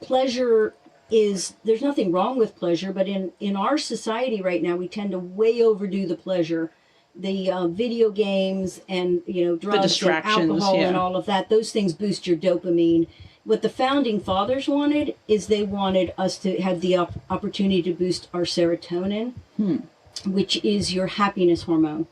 Pleasure there's nothing wrong with pleasure, but in our society right now, we tend to way overdo the pleasure. The video games and, drugs and alcohol and all of that, those things boost your dopamine. What the founding fathers wanted is they wanted us to have the opportunity to boost our serotonin, which is your happiness hormone.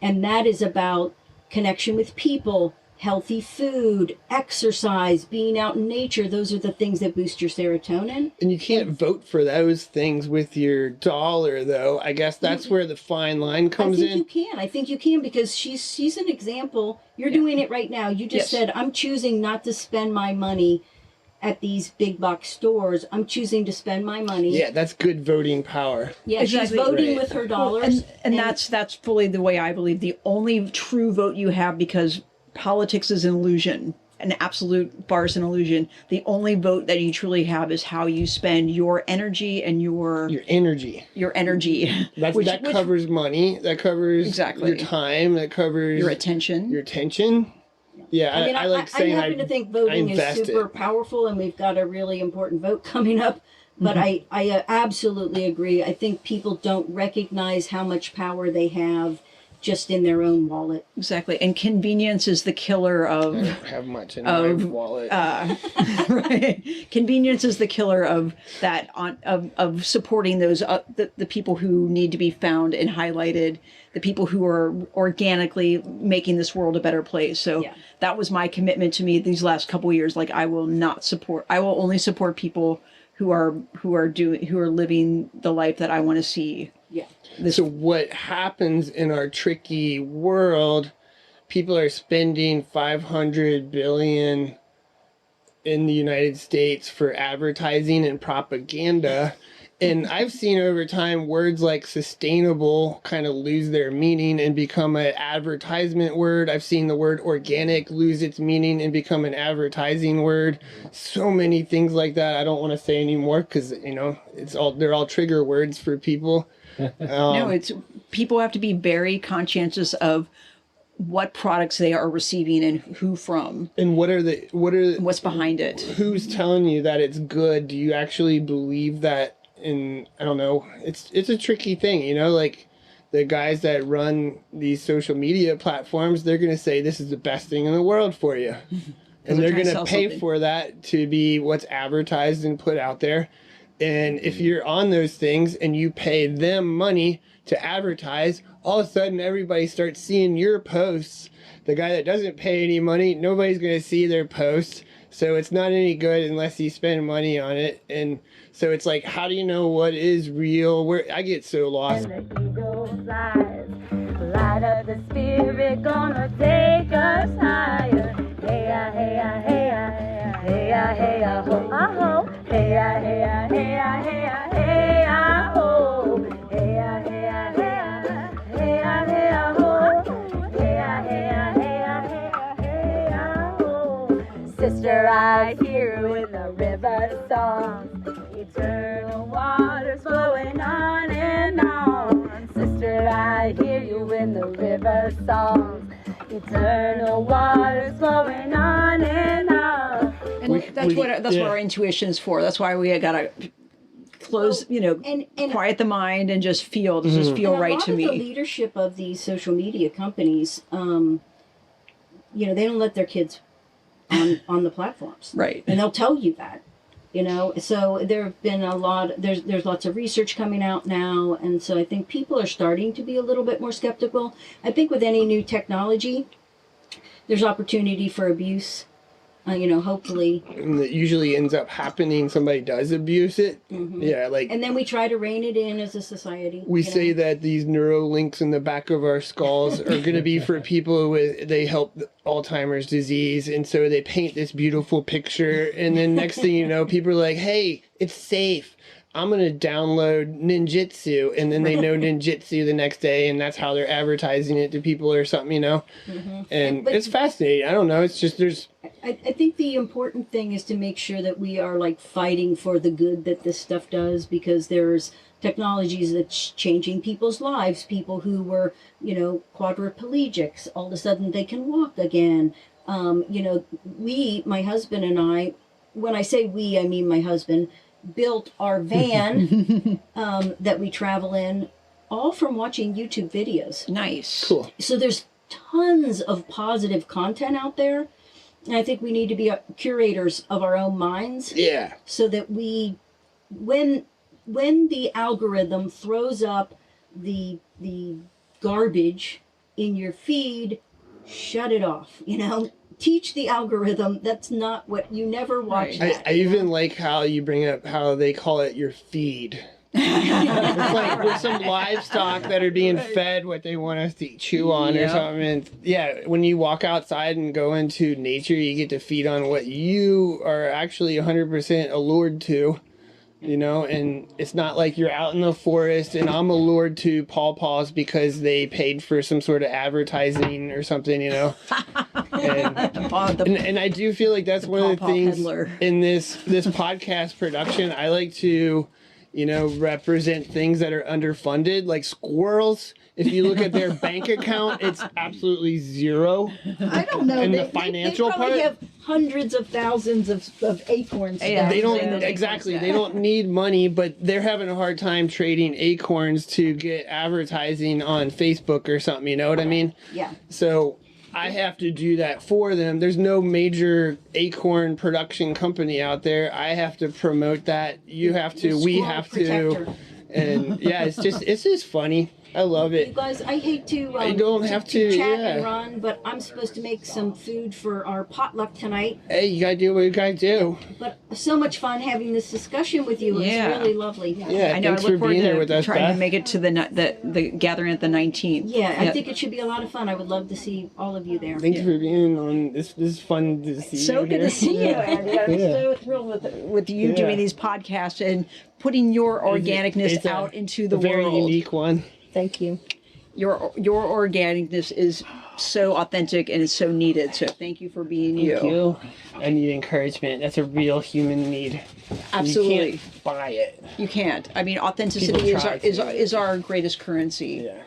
And that is about connection with people, healthy food, exercise, being out in nature. Those are the things that boost your serotonin. And you can't vote for those things with your dollar, though. I guess that's where the fine line comes in. I think you can because she's an example. You're doing it right now. You just said, I'm choosing not to spend my money at these big box stores. I'm choosing to spend my money. Yeah, that's good voting power. Yeah, exactly. She's voting with her dollars. And that's fully the way I believe. The only true vote you have, because politics is an illusion, an absolute farce and illusion. The only vote that you truly have is how you spend your energy and your energy. That covers money. That covers your time. That covers your attention. Yeah, I mean, I like saying I happen to think voting is invest super it. powerful, and we've got a really important vote coming up. But I absolutely agree. I think people don't recognize how much power they have just in their own wallet. Exactly. And convenience is the killer of... I don't have much in my wallet. Right. Convenience is the killer of that, of supporting those, the people who need to be found and highlighted, the people who are organically making this world a better place. So that was my commitment to me these last couple of years. Like, I will only support people who are living the life that I want to see. Yeah. So what happens in our tricky world, people are spending $500 billion in the United States for advertising and propaganda. And I've seen over time words like sustainable kind of lose their meaning and become an advertisement word. I've seen the word organic lose its meaning and become an advertising word. So many things like that. I don't want to say anymore because, you know, they're all trigger words for people. No, people have to be very conscientious of what products they are receiving and who from. And what's behind it. Who's telling you that it's good? Do you actually believe that? And I don't know, it's a tricky thing, you know, like the guys that run these social media platforms, they're going to say this is the best thing in the world for you. And they're going to pay for that to be what's advertised and put out there. And if you're on those things and you pay them money to advertise, all of a sudden everybody starts seeing your posts. The guy that doesn't pay any money, nobody's going to see their posts. So it's not any good unless you spend money on it. And so it's like, how do you know what is real? I get so lost. And the eagle flies, light of the spirit gonna take us higher. Hey ya, hey ya, hey ya, hey ya, hey ya, ho, ah ho. Hey ya, hey ya, hey ya, hey ya, hey ya, ho. Hey ya, hey ya, hey ya, hey ya, hey ya, ho. Hey ya, hey ya, hey ya, hey ya, hey ya, ho. Sister, I hear you in the river song. Eternal waters flowing on and on. Sister, I hear you in the river songs. Eternal waters flowing on and on. And that's what our intuition is for. That's why we gotta close, and quiet the mind and just feel. Does this feel right to me? A lot of the leadership of these social media companies, they don't let their kids on the platforms, right? And they'll tell you that. So there have been there's lots of research coming out now, and so I think people are starting to be a little bit more skeptical. I think with any new technology, there's opportunity for abuse, hopefully. And that usually ends up happening, somebody does abuse it. Mm-hmm. Yeah, and then we try to rein it in as a society. We say that these neuro links in the back of our skulls are going to be for people they help Alzheimer's disease, and so they paint this beautiful picture, and then next thing you know, people are like, hey, it's safe, I'm going to download ninjutsu, and then they know ninjutsu the next day, and that's how they're advertising it to people or something, Mm-hmm. And it's fascinating. I don't know, it's just I think the important thing is to make sure that we are fighting for the good that this stuff does, because there's technologies that's changing people's lives. People who were, quadriplegics, all of a sudden they can walk again. My husband and I, when I say we, I mean my husband, built our van that we travel in, all from watching YouTube videos. Nice. Cool. So there's tons of positive content out there. And I think we need to be curators of our own minds. Yeah. So that when the algorithm throws up the garbage in your feed, shut it off. Teach the algorithm that's not what you never watch. I even like how you bring up how they call it your feed. It's like there's some livestock that are being fed what they want us to chew on or something. And when you walk outside and go into nature, you get to feed on what you are actually 100% allured to. And it's not like you're out in the forest and I'm allured to pawpaws because they paid for some sort of advertising or something, And I do feel like that's one of the things in this podcast production. I like to represent things that are underfunded, like squirrels. If you look at their bank account, it's absolutely zero. I don't know. And the financial they probably part, have hundreds of thousands of acorns. Yeah, they don't those exactly. acorns, They don't need money, but they're having a hard time trading acorns to get advertising on Facebook or something. You know what I mean? Yeah. So I have to do that for them. There's no major acorn production company out there. I have to promote that. You have to. We have to. And yeah, it's just funny. I love it. You guys, I hate to. I don't have to chat yeah. and run, but I'm supposed to make some food for our potluck tonight. Hey, you gotta do what you gotta do. But so much fun having this discussion with you. Yeah. It's really lovely. Yeah, I know. thanks I look for forward being to here with us, trying Beth. to make it to the gathering at the 19th. Yeah, I think it should be a lot of fun. I would love to see all of you there. Thanks for being on. This is fun to see So you good here. to see you, Andy. I'm Yeah. so thrilled with you Yeah. doing these podcasts and putting your organicness It's out into the a very world. unique one. Thank you. Your organicness is so authentic and it's so needed. So thank you for being Thank you. I need encouragement. That's a real human need. Absolutely. You can't buy it. You can't. I mean, authenticity People is try is our greatest currency. Yeah.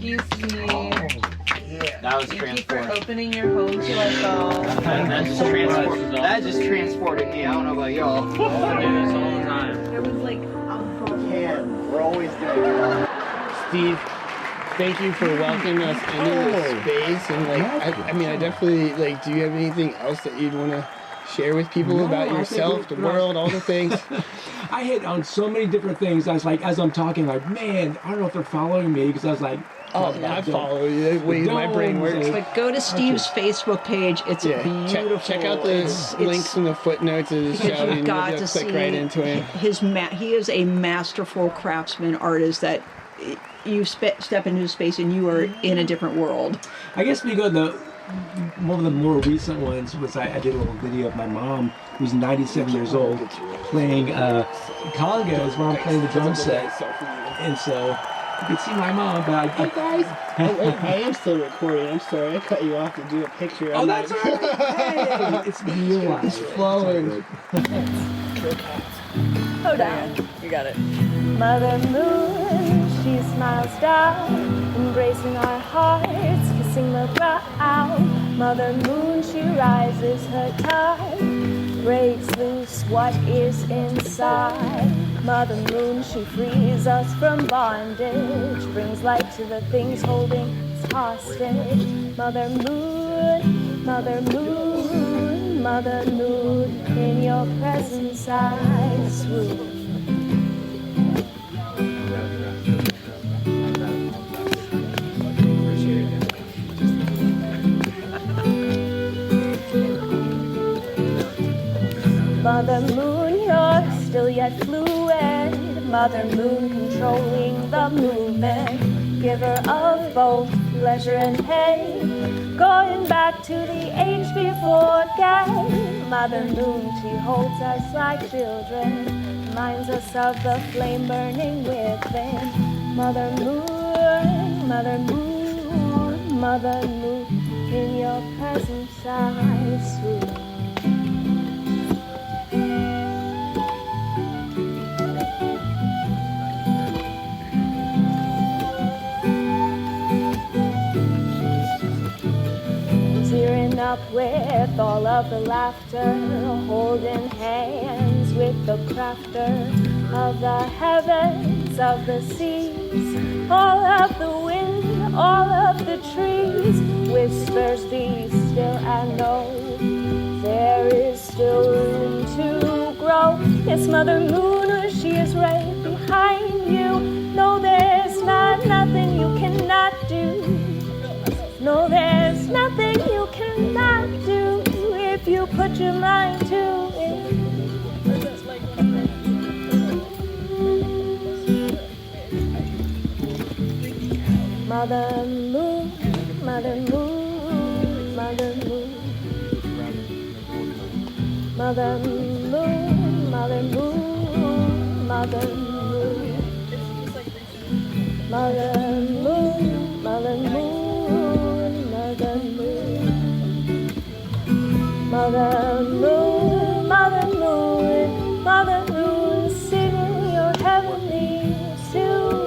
you, Steve. That was Thank you for transporting. opening your home to us all. That just transported me. I don't know about y'all. I do this all the time. There was like We're always doing it. Steve, thank you for welcoming us into this space. And like, I mean, I definitely like. Do you have anything else that you'd want to share with people about yourself, the world, all the things? I hit on so many different things. I was like, as I'm talking, like, man, I don't know if they're following me because I was like, oh, I follow you. The way my brain works. But go to Steve's Facebook page. It's beautiful. Check out the links in the footnotes of the show, and you'll got to just click see right into it. He is a masterful craftsman artist that you step into his space and you are in a different world. I guess we go to one of the more recent ones was I did a little video of my mom, who's 97 years old, playing congos while I'm playing the drum set. And so you can see my mom, but Hey guys! I am still recording. I'm sorry, I cut you off to do a picture. Oh, that's all right. Hey, it's real life. It's flowing. Hold on. you got it. Mother Moon, she smiles down, embracing our hearts, kissing the ground. Mother Moon, she rises her tide, breaks loose what is inside. Mother Moon, she frees us from bondage, brings light to the things holding us hostage. Mother Moon, Mother Moon, Mother Moon, in your presence I swoon. Mother Moon, you're still yet fluid. Mother Moon controlling the movement, giver of both pleasure and pain, going back to the age before game. Mother Moon, she holds us like children, reminds us of the flame burning within. Mother Moon, Mother Moon, Mother Moon, in your presence I swoon. Tearing up with all of the laughter, holding hands with the crafter of the heavens, of the seas, all of the wind, all of the trees, whispers be still and know there is still room to grow. Yes, Mother Moon, she is right behind you. No, there's nothing you cannot do. No, there's nothing you cannot do if you put your mind to it. Mother Moon, Mother Moon, Mother Moon, Mother Moon, Mother Moon, Mother Moon, Mother Moon, Mother Moon. Mother Moon, Mother Moon, Mother Moon, sing your heavenly tune.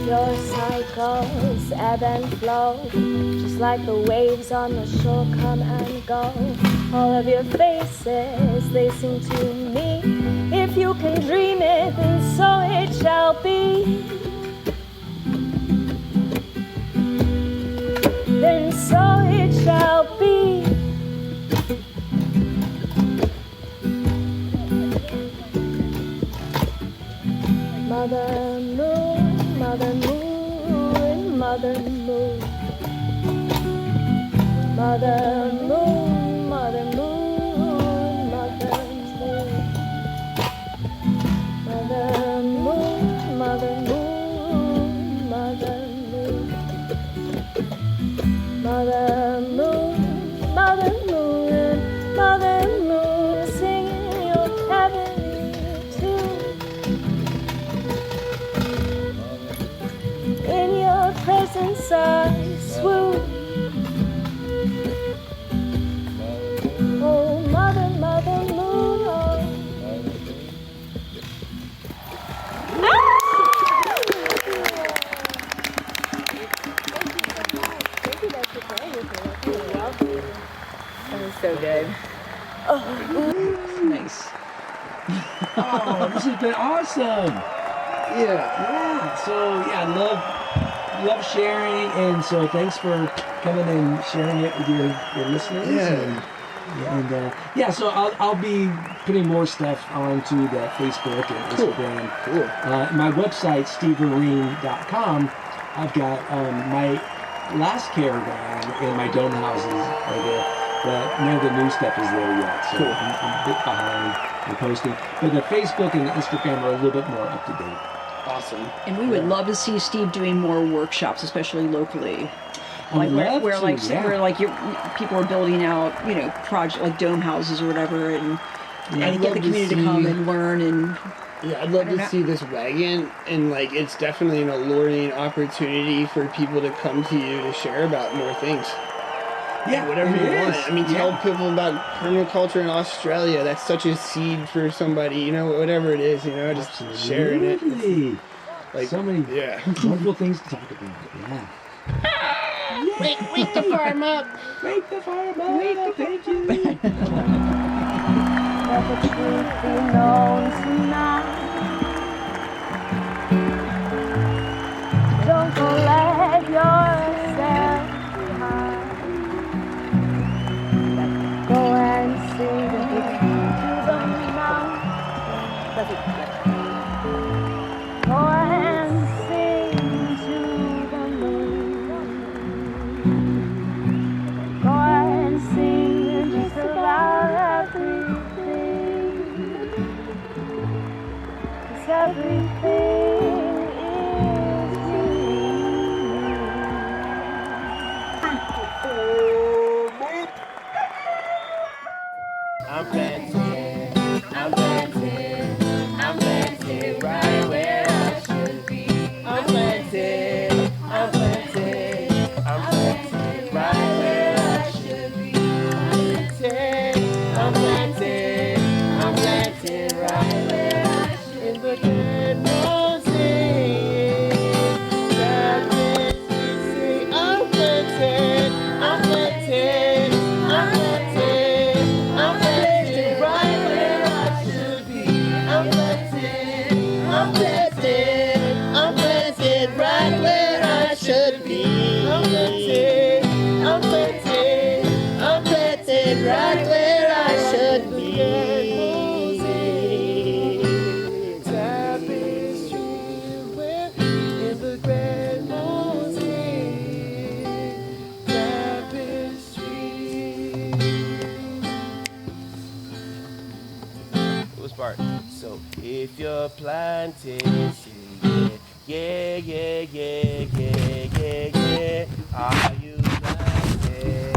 Your cycles ebb and flow, just like the waves on the shore come and go. All of your faces, they sing to me. If you can dream it, then so it shall be. Then so it shall be. Mother Moon, Mother Moon, Mother Moon, Mother Moon, Mother Moon, Oh, this has been awesome. Yeah. So I love sharing, and so thanks for coming and sharing it with your listeners. So I'll be putting more stuff onto the Facebook and Instagram. Cool. My website, steveareen.com. I've got my last caravan and my dome houses are there. But none of the new stuff is there yet, so I'm a bit behind in posting. But the Facebook and the Instagram are a little bit more up to date. Awesome. And we would love to see Steve doing more workshops, especially locally. Like where people are building out, project like dome houses or whatever, and get the community to come and learn and. Yeah, I'd love to see this wagon, and it's definitely an alluring opportunity for people to come to you to share about more things. Yeah, whatever you want. I mean, tell people about permaculture in Australia. That's such a seed for somebody, whatever it is, just sharing it. So many wonderful things to talk about. Yeah. Wake the farm up. Wake the farm up. Thank you. Let the truth be known tonight. Don't go let yourself behind. Go and sing to the mountain. Go and sing to the moon. Go and sing just about everything. 'Cause everything is you. I'm planted, I'm planted, I'm planted right where I should be. I'm planted, I'm planted, I'm planted right where I should be. I'm planted, I'm planted, I'm planted right where I should be. In the dead roses, I'm planted, I'm planted, I'm planted, I'm planted right where I should be. I'm planted, I'm planted, I'm planted right where I should be. I'm planted, I'm planted, I'm planted right where I should be. Tapestry in the grand mosaic. Tapestry. What's part? So if you're planted, say yeah, yeah, yeah, yeah, yeah, yeah. Are you planted?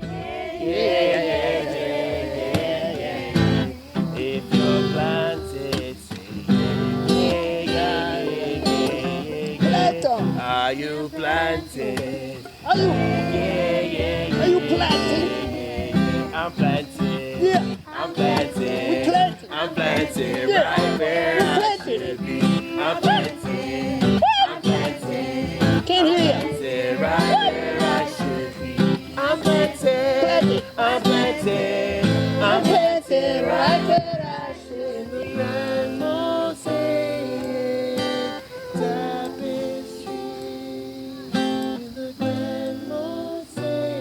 Yeah, yeah, yeah, yeah. If you're planted, say yeah, yeah, yeah, yeah, yeah. Are you planted? Are you? Yeah, yeah, yeah. Are you planting? I'm planted. Yeah. I'm planted. We planted. I'm planted Yeah. right where We I planted. should be. I'm planted. I'm planted. Can't hear you. Planted right where I should be. I'm planted. I'm planted. I'm planted right where I should be. In the grand mosaic tapestry. In the grand mosaic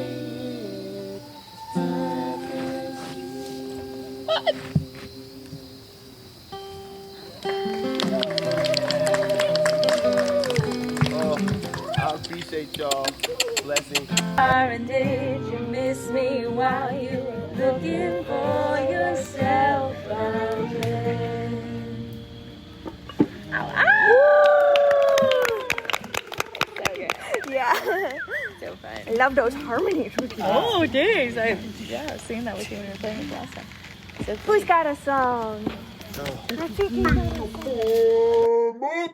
tapestry. Oh, I appreciate y'all. Blessings. And did you miss me while you were looking for yourself out there? So good. Yeah. So fun. I love those harmonies. Oh, thanks. I was singing that with you when we were playing this last time. So Who's got a song? Ra.Feke got a song.